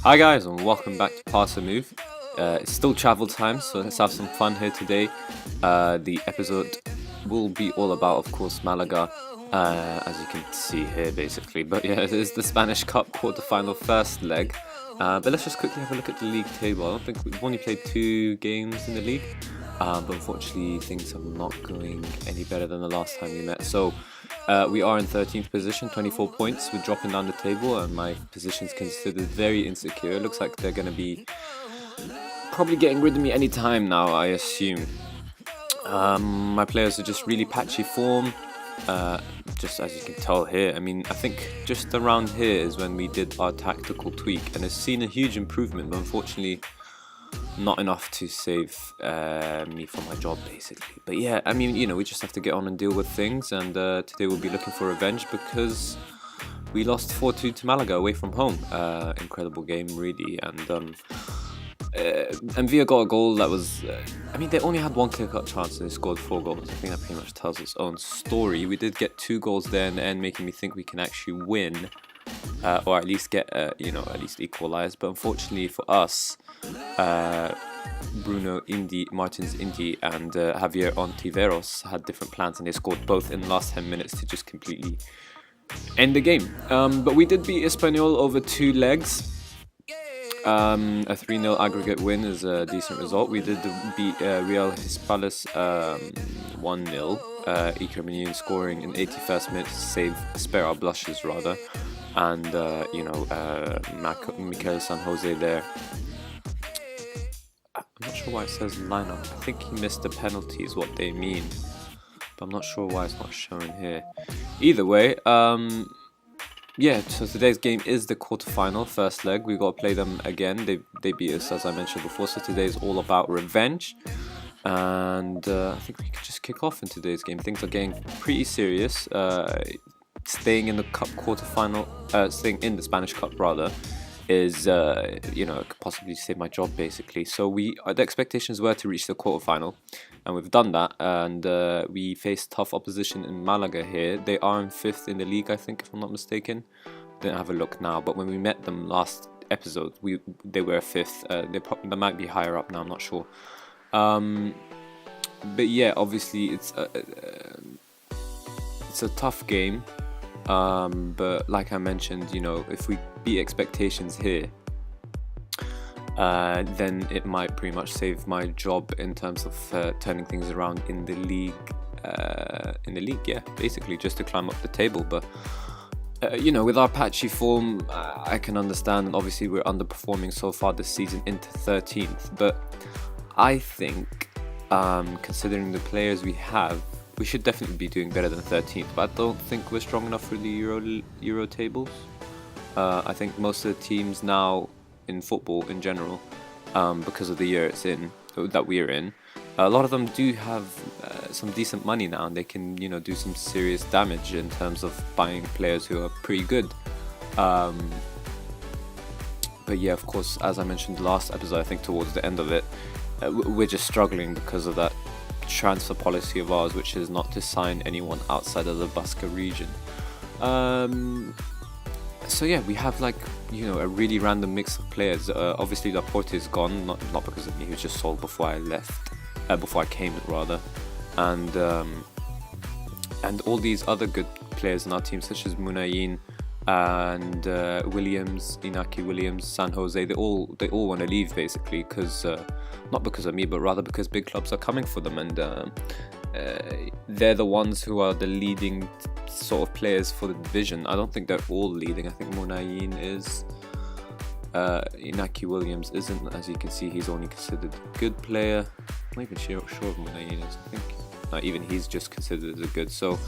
Hi guys, and welcome back to Pass a Move. It's still travel time, so let's have some fun here today. The episode will be all about, of course, Malaga, as you can see here, basically. But yeah, it is the Spanish Cup quarter-final first leg. But let's just quickly have a look at the league table. I don't think we've only played 2 games in the league, but unfortunately things are not going any better than the last time we met. So we are in 13th position, 24 points. We're dropping down the table, and my position's considered very insecure. It looks like they're going to be probably getting rid of me any time now, I assume. My players are just really patchy form. Just as you can tell here, I mean, I think just around here is when we did our tactical tweak, and it's seen a huge improvement, but unfortunately not enough to save me from my job, basically. But yeah, I mean, you know, we just have to get on and deal with things, and today we'll be looking for revenge because we lost 4-2 to Malaga away from home. Incredible game, really, and Villa got a goal that was, I mean, they only had one clear-cut chance and they scored 4 goals. I think that pretty much tells its own story. We did get 2 goals there in the end, making me think we can actually win, or at least get, at least equalise. But unfortunately for us, Martins Indy and Javier Ontiveros had different plans, and they scored both in the last 10 minutes to just completely end the game. But we did beat Espanyol over 2 legs. A 3-0 aggregate win is a decent result. We did beat Real Hispales 1-0. Iker Munier scoring in 81st minute to spare our blushes rather, and Mikel San Jose there. I'm not sure why it says lineup. I think he missed the penalty is what they mean, but I'm not sure why it's not showing here. Either way, yeah, so today's game is the quarterfinal, first leg. We've got to play them again. They beat us, as I mentioned before, so today is all about revenge. And I think we can just kick off in today's game. Things are getting pretty serious. Staying in the cup quarterfinal, staying in the Spanish Cup rather, is could possibly save my job, basically. So the expectations were to reach the quarterfinal, and we've done that, and we faced tough opposition in Malaga here. They are in 5th in the league, I think, if I'm not mistaken. Didn't have a look now, but when we met them last episode, they were 5th. They might be higher up now, I'm not sure. But yeah, obviously it's a tough game. But like I mentioned, if we beat expectations here, then it might pretty much save my job in terms of turning things around in the league. Yeah, basically just to climb up the table. But with our patchy form, I can understand. Obviously, we're underperforming so far this season into 13th. But I think, considering the players we have, we should definitely be doing better than 13th, but I don't think we're strong enough for the Euro tables. I think most of the teams now in football in general, because of the year that we're in, a lot of them do have some decent money now, and they can do some serious damage in terms of buying players who are pretty good. But yeah, of course, as I mentioned last episode, I think towards the end of it, we're just struggling because of that transfer policy of ours, which is not to sign anyone outside of the Basque region. So yeah, we have a really random mix of players. Obviously Laporte is gone, not because of me. He was just sold before I left, before I came rather, and all these other good players in our team, such as Munayin and Inaki Williams, San Jose, they all want to leave, basically, because not because of me, but rather because big clubs are coming for them, and they're the ones who are the leading sort of players for the division. I don't think they're all leading. I think Munayin is. Inaki Williams isn't. As you can see, he's only considered a good player. I'm not even sure if Munayin is. I think not even he's just considered as a good. So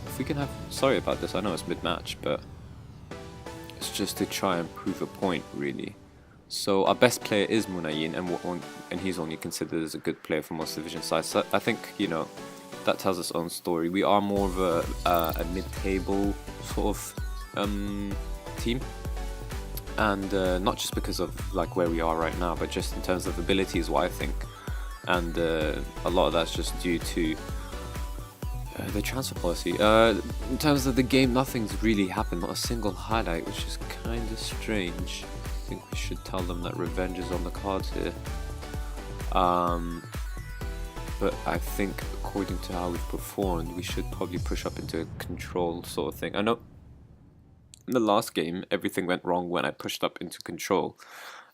if we can have, sorry about this, I know it's mid-match, but it's just to try and prove a point, really. So our best player is Munayin, and he's only considered as a good player for most division sides. So I think that tells its own story. We are more of a mid-table sort of team, and not just because of where we are right now, but just in terms of ability is what I think, and a lot of that's just due to the transfer policy. In terms of the game, nothing's really happened, not a single highlight, which is kind of strange. think we should tell them that revenge is on the cards here. But I think according to how we've performed, we should probably push up into a control sort of thing. I know in the last game, everything went wrong when I pushed up into control.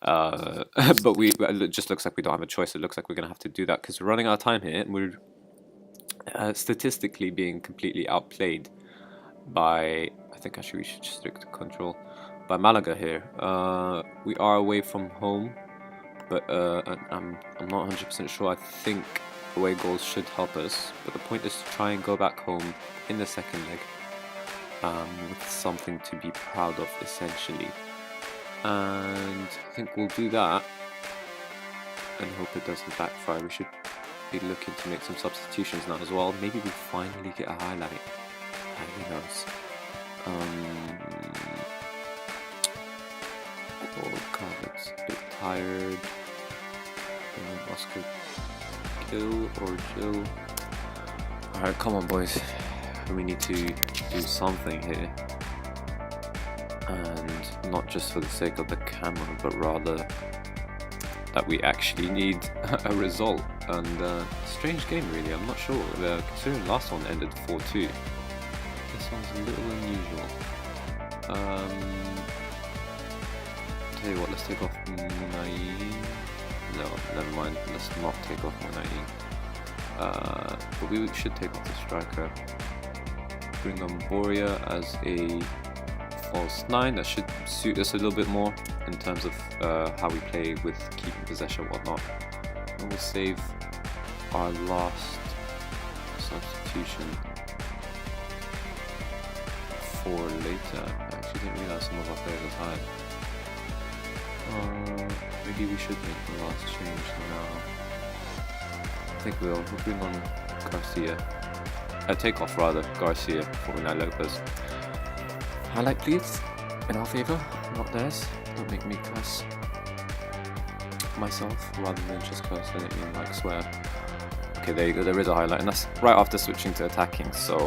But it just looks like we don't have a choice. It looks like we're going to have to do that because we're running out of time here. And we're statistically being completely outplayed by, I think actually we should just stick to control, by Malaga here. We are away from home, but I'm not 100% sure. I think away goals should help us, but the point is to try and go back home in the second leg with something to be proud of, essentially. And I think we'll do that and hope it doesn't backfire. We should be looking to make some substitutions now as well. Maybe we finally get a highlight. Who knows? Oh god, looks a bit tired. Oscar Gill or Jill. Alright, come on boys. We need to do something here. And not just for the sake of the camera, but rather that we actually need a result. And strange game really, I'm not sure. Considering the last one ended 4-2. This one's a little unusual. Tell you what, let's take off Munayi. No, never mind, let's not take off Munayi. But we should take off the striker. Bring on Boria as a false 9. That should suit us a little bit more in terms of how we play with keeping possession and whatnot. And we'll save our last substitution for later. I actually didn't realise some of our players are tired. Maybe we should make the last change now. I think we'll bring on Garcia. Take off rather, Garcia for Unai Lopez. Highlight please, in our favour, not theirs. Don't make me curse myself rather than just curse. I didn't mean like swear. Okay, there you go, there is a highlight, and that's right after switching to attacking, so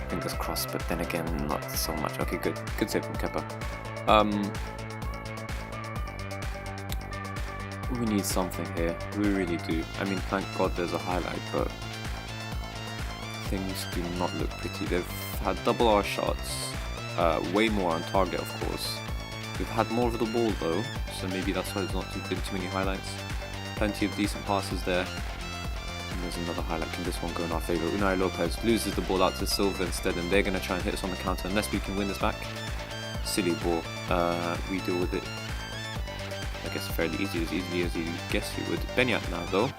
fingers crossed, but then again, not so much. Okay, good save from Kepa. We need something here, we really do. I mean, thank God there's a highlight, but things do not look pretty. They've had double our shots, way more on target of course. We've had more of the ball though, so maybe that's why there's not been too many highlights. Plenty of decent passes there. And there's another highlight. Can this one go in our favour? Unai Lopez loses the ball out to Silva instead, and they're going to try and hit us on the counter unless we can win this back. Silly ball. We deal with it, I guess, fairly easily as you guess you would. Benyat now though.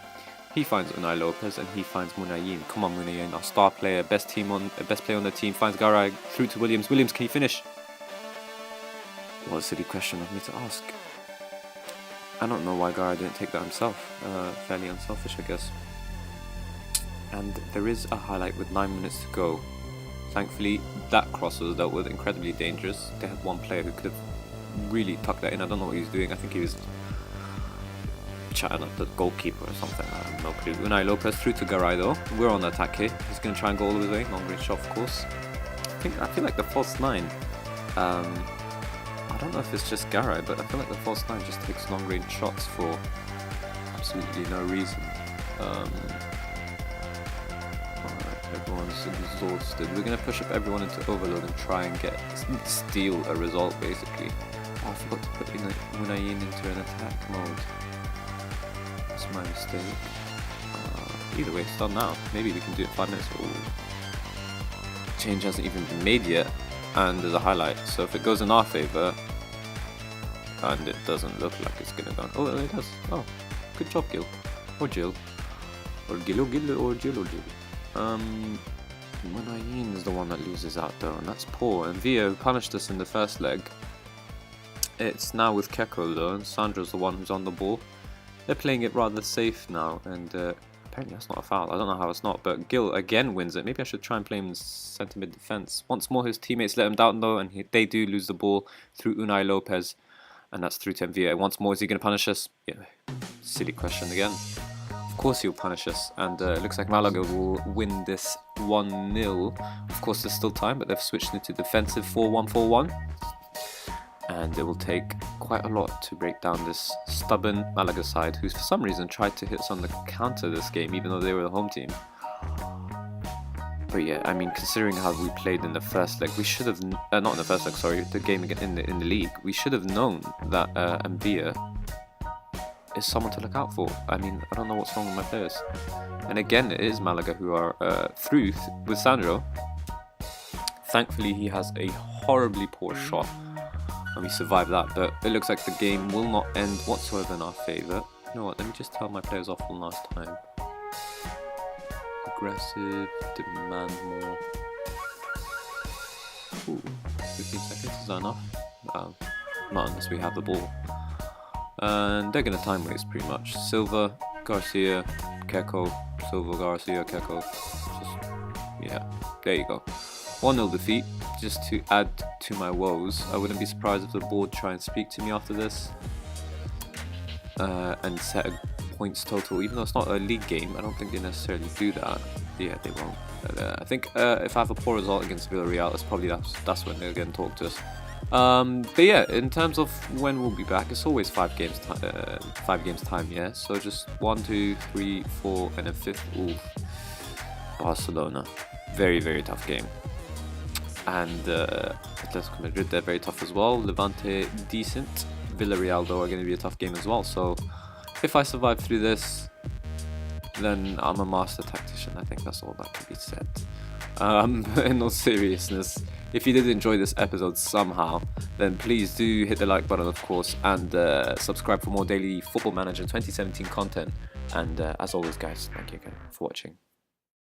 He finds Unai Lopez and he finds Munayin. Come on Munayin, our star player, best player on the team, finds Garay through to Williams. Williams, can he finish? What a silly question of me to ask. I don't know why Garay didn't take that himself. Fairly unselfish, I guess. And there is a highlight with 9 minutes to go. Thankfully, that cross was dealt with, incredibly dangerous. They had one player who could have really tucked that in. I don't know what he was doing. I think he was chatting up the goalkeeper or something. I have no clue. Unai Lopez through to Garay though. We're on the attack here. He's going to try and go all the way. Long range shot, of course. I feel like the false 9. I don't know if it's just Garay, but I feel like the false 9 just takes long range shots for absolutely no reason. Everyone's exhausted. We're going to push up everyone into overload and try and steal a result basically. Oh, I forgot to put Munayin into an attack mode. That's my mistake. Either way, it's done now. Maybe we can do it in 5 minutes. Ooh. Change hasn't even been made yet, and there's a highlight. So if it goes in our favour, and it doesn't look like it's going to go. Oh, it does. Oh, good job, Gil. Or Jill. Or Gil, or Jill. Munayin is the one that loses out though, and that's poor. And Villa punished us in the first leg. It's now with Keko though, and Sandro's the one who's on the ball. They're playing it rather safe now, and apparently that's not a foul. I don't know how it's not, but Gil again wins it. Maybe I should try and play him in centre mid defence. Once more his teammates let him down though, and they do lose the ball through Unai Lopez, and that's through to Villa. Once more, is he going to punish us? Yeah, silly question again. Of course he'll punish us, and it looks like Malaga will win this 1-0. Of course there's still time, but they've switched into defensive 4-1-4-1. and it will take quite a lot to break down this stubborn Malaga side, who for some reason tried to hit us on the counter this game, even though they were the home team. But yeah, I mean, considering how we played in the first leg, we should have, not in the first leg, sorry, the game in the league, we should have known that Mbia is someone to look out for. I mean, I don't know what's wrong with my players. And again, it is Malaga who are through with Sandro. Thankfully, he has a horribly poor shot, and we survived that. But it looks like the game will not end whatsoever in our favour. You know what? Let me just tell my players off one last time. Aggressive, demand more. Ooh, 15 seconds, is that enough? Not unless we have the ball. And they're going to time waste pretty much. Silva, Garcia, Keko, Silva, Garcia, Keko. Just, yeah, there you go. 1-0 defeat. Just to add to my woes, I wouldn't be surprised if the board try and speak to me after this. And set a points total, even though it's not a league game. I don't think they necessarily do that. Yeah, they won't. But, I think if I have a poor result against Villarreal, it's probably that's when they're going to talk to us. But yeah, in terms of when we'll be back, it's always 5 games time. Yeah, so just 1, 2, 3, 4, and then 5th. Ooh, Barcelona, very tough game. And Atletico Madrid, they're very tough as well. Levante, decent. Villarreal, though, are going to be a tough game as well. So if I survive through this, then I'm a master tactician. I think that's all that can be said. In all seriousness, if you did enjoy this episode somehow, then please do hit the like button, of course, and subscribe for more daily Football Manager 2017 content. And as always, guys, thank you again for watching.